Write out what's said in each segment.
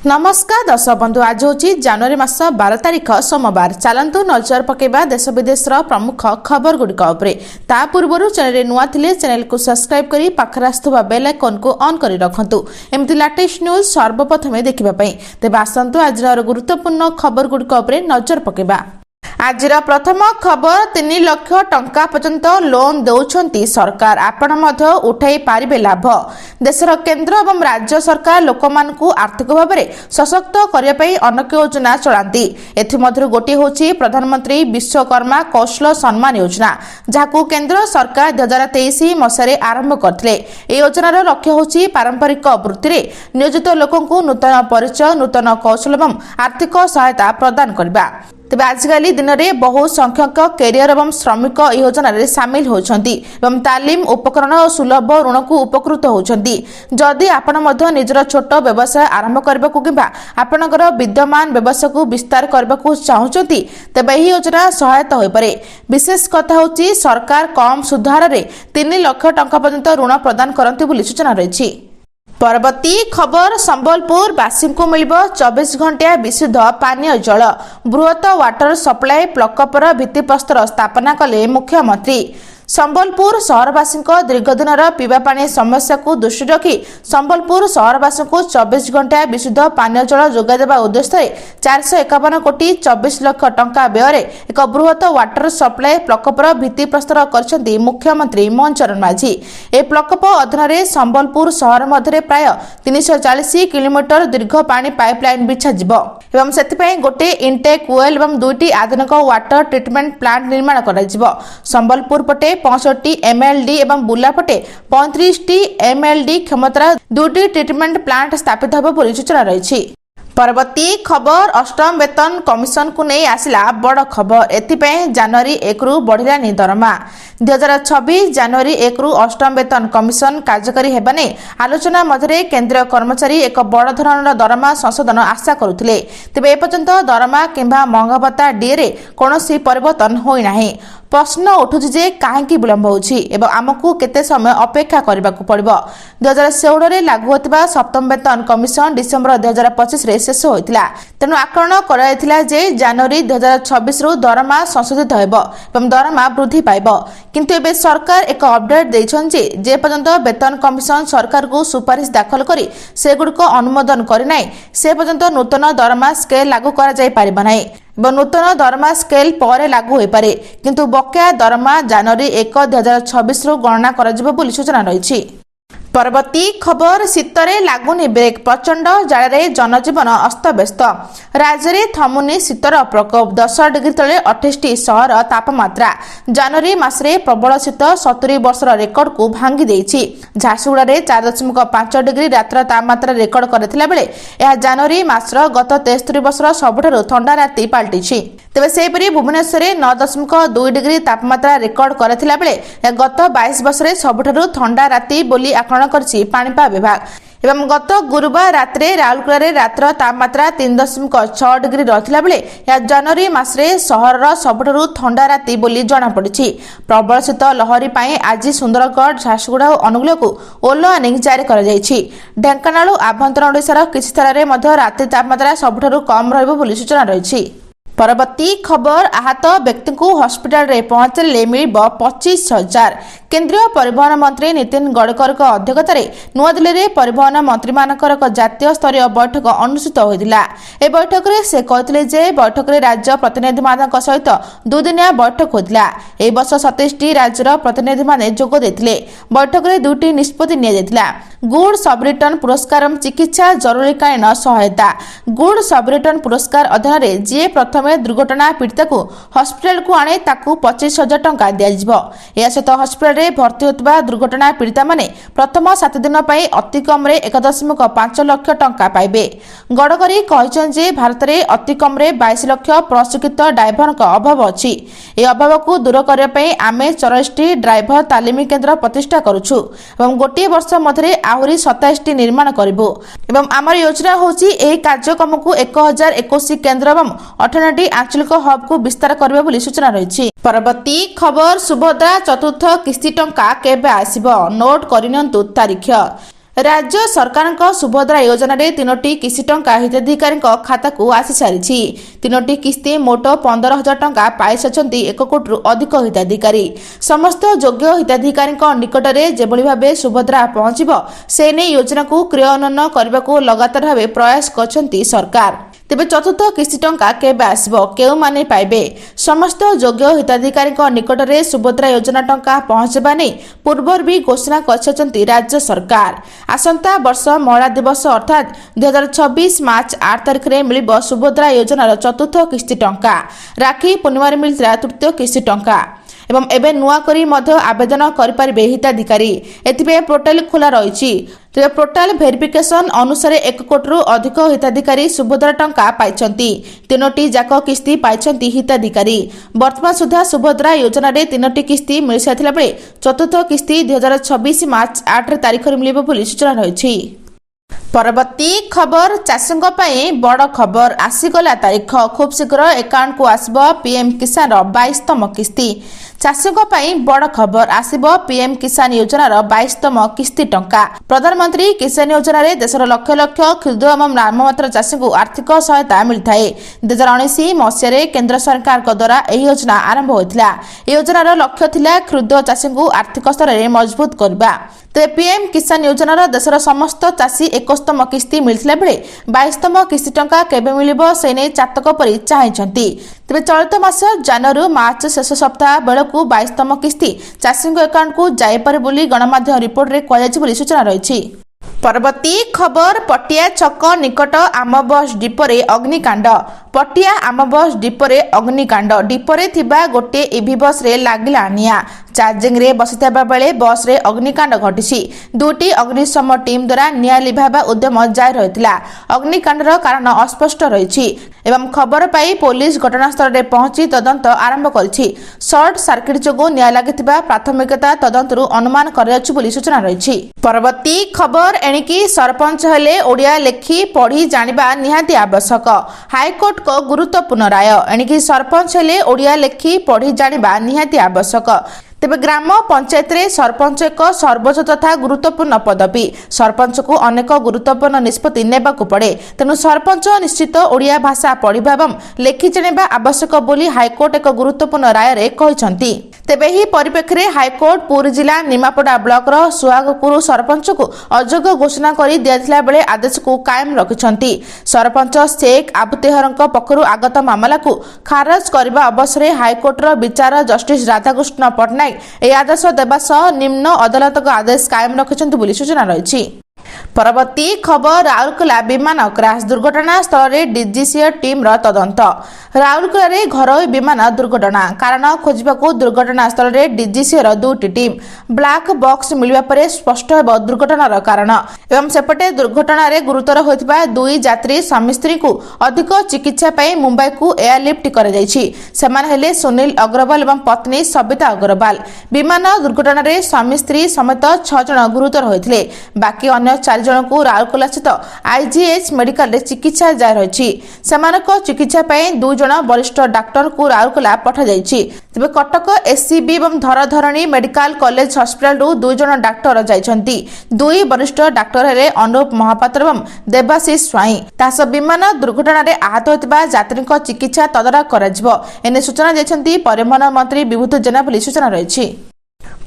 नमस्कार दर्शक बंधु आज हूँ जनवरी मास 12 तारिख सोमवार। चलतु नजर पकेबा देश विदेश प्रमुख खबर गुड़िक ता पूर्व चैनल नुआ थिले चैनल को सब्सक्राइब करी पाखरे आसुवा बेल आइकन को ऑन करी रखंतु एमती लेटेस्ट न्यूज सर्वप्रथम देखिबा पई। तेबे आसंतु आज गुरुत्वपूर्ण खबर गुड़िक नजर पकेबा। आज प्रथम खबर 3 लाख टंका पर्यंत लोन दौरान सरकार आपण मध्य उठाई पारिबे लाभ। देशर केंद्र एवं राज्य सरकार लोक मानकु आर्थिक भाव में सशक्त करने पई अनेक योजना चलांती। एथि गोटे होची प्रधानमंत्री विश्वकर्मा कौशल सम्मान योजना जहां केंद्र सरकार 2023 मसीह आरंभ करथिले। ए योजनार लक्ष्य होची पारंपरिक वृत्ति रे नियोजित लोकंकु नूतन परिचय नूतन कौशल एवं आर्थिक सहायता प्रदान करबा। तेज आजिकल दिन में बहु संख्यक कैरियर एवं श्रमिक योजना सामिल होती तालीम उपकरण और सुलभ ऋण को उपकृत होती। जदि आपण निजर छोट व्यवसाय आरंभ करने कि आपणकर विद्यमान व्यवसाय को विस्तार करने को चाहते तेज यह योजना सहायता हो पारे। विशेष कथा होची सरकार कम सुध हार 3 लाख टंका पर्यंत ऋण प्रदान करते सूचना रही। परवर्ती खबर संबलपुर वासी को मिल 24 घंटिया विशुद्ध पानीय जल। बृहत वाटर सप्लाई प्रकल्पर भित्तिप्रस्तर स्थापना कले मुख्यमंत्री। संबलपुर सहरवासी दीर्घ दिन पीवा पानी समस्या को दृष्टि रखी संबलपुर सहरवासी को 24 घंटा विशुद्ध पानीय जल जोगाइदेवा उद्देश्य 451 कोटी 24 लाख टंका व्यय एक बृहत वाटर सप्लाई प्रकल्पर भित्तिप्रस्तर कर मुख्यमंत्री मोहन चरण माझी। ए प्रकल्प अधीन संबलपुर सहर मध्य प्राय 340 किलोमीटर दीर्घ पानी पाइपलाइन बिछा एवं से गोटे इनटेक वेल और 2टी आधुनिक वाटर ट्रिटमेंट प्लांट निर्माण कर संबलपुर पटे 65 एमएलडी एवं बुलापटे 35 एमएलडी क्षमतार 2टी ट्रिटमेंट प्लांट स्थापित होब सूचना रही। परवर्ती खबर अष्टम वेतन कमिशन को नहीं आसिला बड़ खबर। एथिपाई जनवरी 1 रु बढ़िलानी दरमा। 2026 जनवरी 1 रु अष्टम वेतन कमिशन कार्यकारी हेबा नै आलोचना मध्य केंद्रीय कर्मचारी एक बड़ धरणर दरमा संशोधन आशा करुथिले। तेबे एपर्यंत दरमा किंबा महंगा भत्ता डीए रे कोनोसी परिवर्तन होई नाही। प्रश्न उठुछि जे काहेकि विलंब होछि एवं आमको केते समय अपेक्षा करबाकू पड़िबो। 2016 रे लागू होतिबा सप्तम वेतन कमिशन डिसेंबर 2025 रे शेष होइतिला। तेनु आकलन कराइतिला जे जनवरी 2026 रु दरमा संशोधित हेबो एवं दरमा वृद्धि पाइबो। किंतु एबे सरकार एक अपडेट दैछन जे पर्यंत वेतन कमिशन सरकार को सुपारिश दाखल करी सेगुडको अनुमोदन करि नै से पर्यंत नूतन दरमा स्केल लागू करा जाय पारिबो नै। नूतन दरमा स्केल पर लागू हो पारे किंतु बकाया दरमा जनवरी 1 2026 रु गणना करा बोली सूचना रही। परवर्ती खबर शीतरे लागुनी ब्रेक प्रचंड जाड़े जनजीवन अस्तव्यस्त। राज्य में थमुनी शीतर प्रकोप 10 डिग्री तले 28 सहर तापमात्रा। जनवरी मासरे प्रबल शीत 70 वर्षर रेकर्ड को भांगी देछि। झारसुगुड़ा रे 4.5 डिग्री रात्र तापमात्रा रेकर्ड करथिला बेले यह जनवरी मासर गत 63 वर्षर सबुठारु ठंडा राति पाल्टिछि। तेबे सेपरि भुवनेश्वर 9.2 डिग्री तापमात्रा रेकर्ड करथिला बेले गत 22 वर्षरे सबुठारु ठंडा राति बोली पाणीपाग विभाग। एवं गत गुरुवार रात्रे राउरकेला रात्र तापमात्रा 3.6 डिग्री रहिला बेले या जनवरी मासरे सहरर सबुठारु ठंडा राति बोली जना पड़िछि। प्रबल शीत लहरी पाई आज सुंदरगढ़ झारसुगुड़ा और अनुगुल को ओलो वार्निंग जारी कर जायछि। ढेंकानाल आभ्यंतर ओडिशार किछि स्थान रे मध्य राति तापमात्रा सबुठारु कम रहइबो बोली सूचना रहिछि। परवर्ती खबर आहत व्यक्ति को हॉस्पिटल रे पहुंचले मिल 25,000। केंद्रीय परिवहन मंत्री नितिन गडकरी अध्यक्षतार नुआदिल्ली में परिवहन मंत्री मानकर एक जातीय स्तरीय बैठक अनुष्ठित होता। ए बैठक में से कहते जे बैठक में राज्य प्रतिनिधि मान सहित 2 दिनिया बैठक होता। ए वर्ष 27टी राज्यर प्रतिनिधि माने जोग देथिले। बैठक में 2टी निष्पत्ति निया गुड सब रिटर्न पुरस्कार चिकित्सा जरूरीकालीन सहायता। गुड सब रिटर्न पुरस्कार अधीन जी प्रथम दुर्घटना पीड़िता को हॉस्पिटल को आने ताकू 25,000 टंका दिया। या सहित हॉस्पिटल रे भर्ती होता दुर्घटना पीड़िता माने प्रथम 7 दिन पर अति कम 1.5 लाख टंका पाइबे। गडकरी कहछन जे भारत में अति कम 22 लाख प्रशिक्षित ड्राइवर अभाव अच्छी। ए अभाव को दूर करने आमे 44टी ड्राइवर तालीमी केन्द्र प्रतिष्ठा करुछु एवं गोटे वर्ष मध्य आहरी 27टी निर्माण करिबो एवं आमर योजना होची एही कार्यक्रम को 1021 केन्द्र एवं 98टी आंचलिक हब को विस्तार करबे बोली सूचना रही। परवर्ती खबर सुभद्रा चतुर्थ किस्ती टंका केबे आसीबो नोट करिनंतु तारीख। राज्य सरकार सुभद्रा योजना रे 3टी किस्ती टंका हिताधिकारी खाता को आसी सारी 3टी किस्ती मोट 15,000 टंका पाई सारी 1 कोटी अधिक हिताधिकारी समस्त योग्य हिताधिकारी निकट में जेभली भाव सुभद्रा पहुंचब से नहीं योजना को क्रियान्वयन करने को लगातार भाव प्रयास करछंती सरकार। तेबे चतुर्थ किस्ती टंका केबे आसबो केउ माने पाइबे समस्त योग्य हिताधिकारी निकट में सुभद्रा योजना टंका पहुंचबा नहीं पूर्वर भी घोषणा करछंती राज्य सरकार। आसंता वर्ष महिला दिवस अर्थात 2026 मार्च 8 तारिख में मिलिबो सुभद्रा योजनार चतुर्थ किस्ती टंका। राखी पूर्णिमार मिलता तृतीय किस्ती टंका एवं एबे नुआ करी मध्य आवेदन करिपारिबे हिताधिकारी। एथिबे पोर्टाल खोला रहिछि। तेबे पोर्टाल भेरिफिकेशन अनुसार 1 कोटी अधिक हिताधिकारी सुभद्रा टंका पाइछंती। 3टी जाक किस्ती पाइछंती हिताधिकारी। वर्तमान सुधा सुभद्रा योजना रे 3टी किस्ती मिल साथिला बेले चतुर्थ किस्ती 2026 मार्च 8 तारिख रे मिलिबो बोली सूचना रहिछि। परवर्ती खबर चाषींक पई बड़ खबर आसीगला तारीख खूब शीघ्र अकाउंट को आसबो पीएम किसान 22तम किस्ती। चाषींक पई बड़ खबर आसीबो पीएम किसान योजनार 22तम किस्ती टंका। प्रधानमंत्री किसान योजना रे देशर लक्ष लक्ष क्षुद्र एवं नाममात्र चाषी को आर्थिक सहायता मिलथाए। 2019 मसीह केंद्र सरकार द्वारा एही योजना आरंभ होइतिला। ए योजनार लक्ष्य थिला क्षुद्र चाषी को आर्थिक स्तर में मजबूत करबा। तेज पीएम किसान योजनार देशर समस्त चाषी 21तम किस्ती मिलथिला बेले 22तम किस्ती टंका केबे मिलिबो से नै चातक परि चाहिछंती। तेबे चलित मास जनवरी मार्च शेष सप्ताह बेलकू 22तम किस्ती चाषी अकाउंट को जाय पारे बोली गणमाध्यम रिपोर्ट रे कहैछि बोली सूचना रहिछि। परवर्ती खबर पटिया छक निकट आम बस डिपोरे अग्निकांड। पटिया आम बस डिपोरे अग्निकांड। डिपोरे थिबा गोटे ईवी बस रे लागिला निया। चार्जिंग रे बसिथबा बेले बस रे अग्निकांड घटिछि। दुटी अग्निशम टीम द्वारा निया लिभाबा उद्यम जारी रहितला। अग्निकांडर कारण अस्पष्ट रहिछि एवं खबर पाई पुलिस घटनास्थल रे पहुंची तदंत आरंभ करछि। शॉर्ट सर्किट जोगु निया लागिथिबा प्राथमिकता तदंतरु अनुमान करायाछि बोली सूचना रहिछि। परवर्ती खबर एणिकी सरपंच हेले ओडिया लेखि पढ़ी जानिबा निहाती आवश्यक। हाईकोर्ट को गुरुत्वपूर्ण राय। एणिकी सरपंच हेले ओडिया लेखि पढ़ी जानिबा निहाती आवश्यक। तेबे ग्राम पंचायत रे सरपंच एक सर्वोच्च तथा गुरुत्वपूर्ण पदवी। सरपंच को अनेक गुरुत्वपूर्ण निष्पत्ति नेबाकू पड़े। तेणु सरपंच निश्चित ओडिया भाषा पढ़िबा एवं लेखि जानिबा आवश्यक बोली हाईकोर्ट एक गुरुत्वपूर्ण राय रे कहिसंती। तेबे ही परिप्रेक्षी रे हाईकोर्ट पुरी जिला निमापड़ा ब्लॉक रो सुहागपुर सरपंच को अयोग्य घोषणा करी दियाथिला बेले आदेश को कायम रखिसंती। सरपंच शेख आबुतेहरଙ୍କ पक्षरु आगत मामला को खारज करबा अवसर हाईकोर्ट रो विचार जस्टिस राधाकृष्ण पटनायक ए आदेश देबा सह निम्न अदालत को आदेश कायम रखिसंती बोली सूचना रहिछि। परवर्ती खबर राउरकेला विमान क्रैश दुर्घटना स्थल रे डीजीसीए टीम रो तदंत। राउरकेला रे घरोई विमान दुर्घटना कारण खोजिबाकू दुर्घटना स्थल रे डीजीसीए रो दुटी टीम। ब्लैक बॉक्स मिलिबा परे स्पष्ट हेबो दुर्घटनार कारण एवं सेपटे दुर्घटना रे गुरुतर होइतिबा दुई यात्री स्वामी स्त्री को अधिक चिकित्सा पई मुंबई को एयरलिफ्ट करा जायछि। सेमान हेले सुनील अग्रवाल एवं पत्नी सबिता अग्रवाल। विमान दुर्घटना रे स्वामी स्त्री समेत 6 जन गुरुतर होइथिले। बाकी अन्य 4 जन को राउरकेला स्थित आईजीएच मेडिकल रे चिकित्सा जारी रहिछि। सेमानक चिकित्सा पई 2 जन वरिष्ठ डाक्टर को राउरकेला पठा जायछि। तबे कटक एससीबी एवं धरधरणी मेडिकल कॉलेज हॉस्पिटल रु 2 जन डाक्टर जायछंती। 2 वरिष्ठ डाक्टर हेले अनुप महापात्र एवं देवाशीष स्वाई। तास विमान दुर्घटना रे आहत होतिबा यात्रीक चिकित्सा तदारख कराजिबो एने सूचना दैछंती परिवहन मंत्री विभूति जेना बोली सूचना रहिछि।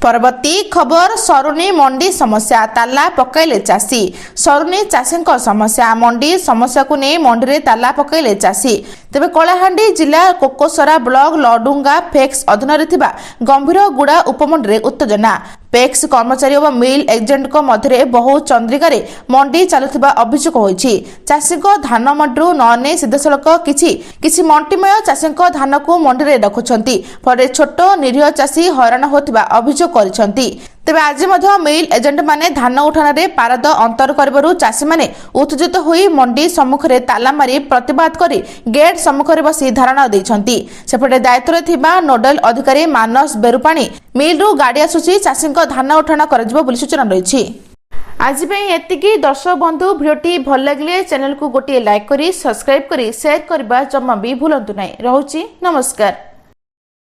परवर्ती खबर सरुनी मंडी समस्या ताला पकाइले चाषी। सरुनी चाषी समस्या मंडी समस्या को नहीं मंडी रे ताला पकाइले चाषी। तेबे कलाहांडी जिला कोकोसरा ब्लॉक लडुंगा फेक्स अधीन रे थिबा गंभीरगुड़ा उपमंडी रे उत्तेजना। पेक्स कर्मचारी और मिल एजेंट को मध्य बहु चंद्रिका रे मंडी चलुथिबा अभियोग होइछि। चाषी धान मंडी नने सीधासलख किछि मंटीमय चाषी धान को मंडी रे रखुछंती फरे छोट निरीह चाषी हैरान होतिबा अभियोग करिसंती। तेबे आज मध्य मिल एजेंट माने धान उठान रे पारद अंतर करबारु चाषी माने उत्तेजित होई मंडी सम्मुख रे ताला मारी प्रतिवाद करी गेट सम्मुख रे बसी धारणा दैछंती। सेपटे दायित्व रे थिबा नोडल अधिकारी मानस बेरुपाणी मिल रु गाड़ी आसुची चाषी धान उठान करजिबो बोली सूचना रहिछि। आज पे एतिकी दर्शक बंधु भिडियोटी भल लगिले चैनल को गोटे लाइक करी सब्सक्राइब करी शेयर करबा जम्मा भी भूलंतु नै। रहउची नमस्कार।